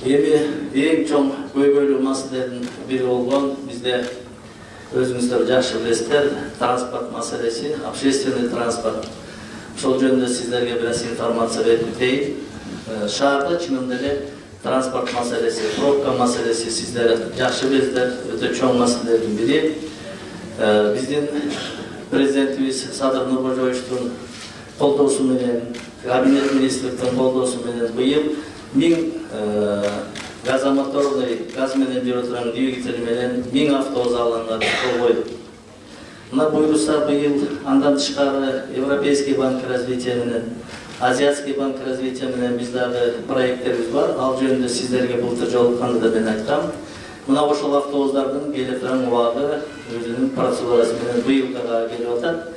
Эми эң чоң көйгөйлүү маселелердин бири болгон бизде өзүңүздөр жакшы билесиздер, транспорт маселеси, общественный транспорт. Ошол жөнүндө сиздерге бир аз информация берип кетейин. Шаарда чынында эле транспорт маселеси, пробка маселеси сиздер жакшы билесиздер, өтө чоң маселелердин бири. Биздин президентибиз Садыр Нуркожоевичтин колдоосу менен, кабинет министрликтин колдоосу менен быйыл 1000 газомоторный, газ менен жүрө турган двигатель менен 1000 автобус алынат жол койдук. Мына буйруса быйыл андан тышкары Европейский банк развития менен, Азиатский банк развития менен биз дагы проекттерибиз бар. Ал жөнүндө сиздерге былтыр жолукканда да мен айткам. Мына ошол автобустардын келе турган убагы өзүнүн процедурасы менен быйылга келип атат.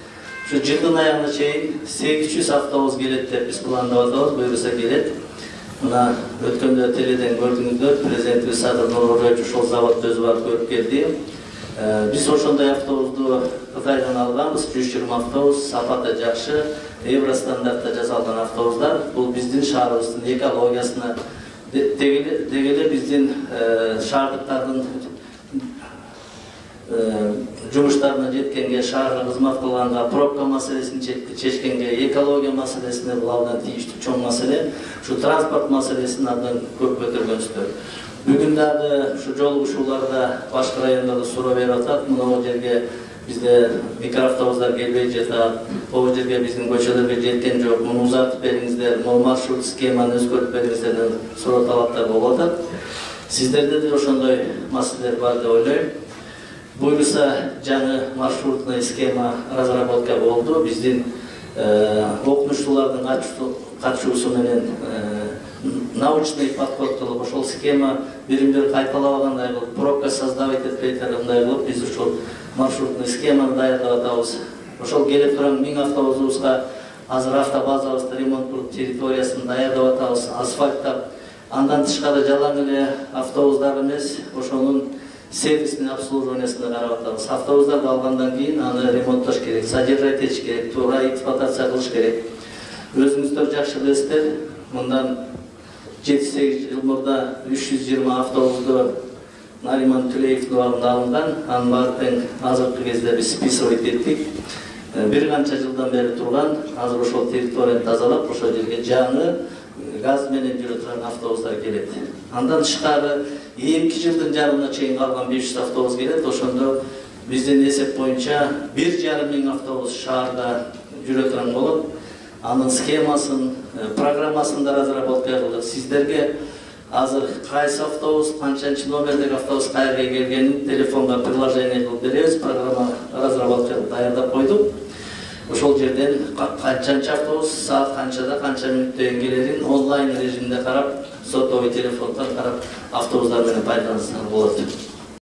Şu жылдын аягына чейин 800 автобус келет деп биз пландап атабыз, буюрса келет. Мына өткөндө теледен көрдүңүздөр, президентибиз Садыр Нуркожоевич ошол заводду өзү барып көрүп келди. Биз ошондой автобусту Кытайдан алганбыз, 120 автобус, сапаты жакшы, Евростандартта жасалган автобустар. Бул биздин шаарыбыздын экологиясына дегеле биздин шаардыктардын жумуштарына жеткенге, шаарга кызмат кылганга, пробка маселесин чечкенге, экология маселесине бул абдан тийиштүү чоң маселе. Şu transport маселесин абдан көп көтөргөнсүздөр. Бүгүн дагы şu жолугушууларда башка райондордо суроо берип атат. Мына жерге бизде микроавтобустар келбей жатат. Бул жерге биздин көчөлөргө жеткен жок. Муну узартып бериңиздер, могу маршрут схеманы өзгөртүп бериңиздер деп суроо талаптар болуп атат. Сиздерде де ошондой маселелер бар деп ойлойм. Буюрса жаңы маршрутный схема разработка болду. Биздин окумуштуулардын катышуусу менен научный подход кылып ошол схема бирин-бир кайталабагандай кылып, пробка создавать этпей тургандай кылып, биз ушул маршрутный схеманы даярдап атабыз. Ошол келип турган 1000 автобусубузга азыр автобазабызды ремонттук территориясын даярдап атабыз, асфальттап. Андан тышкары жалаң эле автобустар эмес, ошонун сервисный обслуживаниясына карап атабыз. Автобустарды алгандан кийин аны ремонттош керек, содержать этиш керек, туура эксплуатация кылыш керек. Өзүңүздөр жакшы билесиздер, мындан 7-8 жыл мурда 320 автобусту Нариман Түлеевдин убагында алынган. Анын баарын азыркы кезде биз списывать эттик. Бир канча жылдан бери турган, азыр ошол территорияны тазалап, ошол жерге жаңы газ менен жүрө турган автобустар келет. Андан тышкары эки жылдын жарымына чейин калган 500 автобус келет. Ошондо биздин эсеп боюнча 1,5 миң автобус шаарда жүрө турган болот. Анын схемасын, программасын да разработка кылдык. Сиздерге азыр кайсы автобус, канчанчы номердеги автобус кайерге келгенин телефонго приложение кылып беребиз. Программа разработка даярдап койдук. Ошол жерден канчанчы автобус, саат канчада, канча мүнөттөн келерин онлайн режимде карап, сотовый телефондон карап автобустар менен пайдалансаңар болот.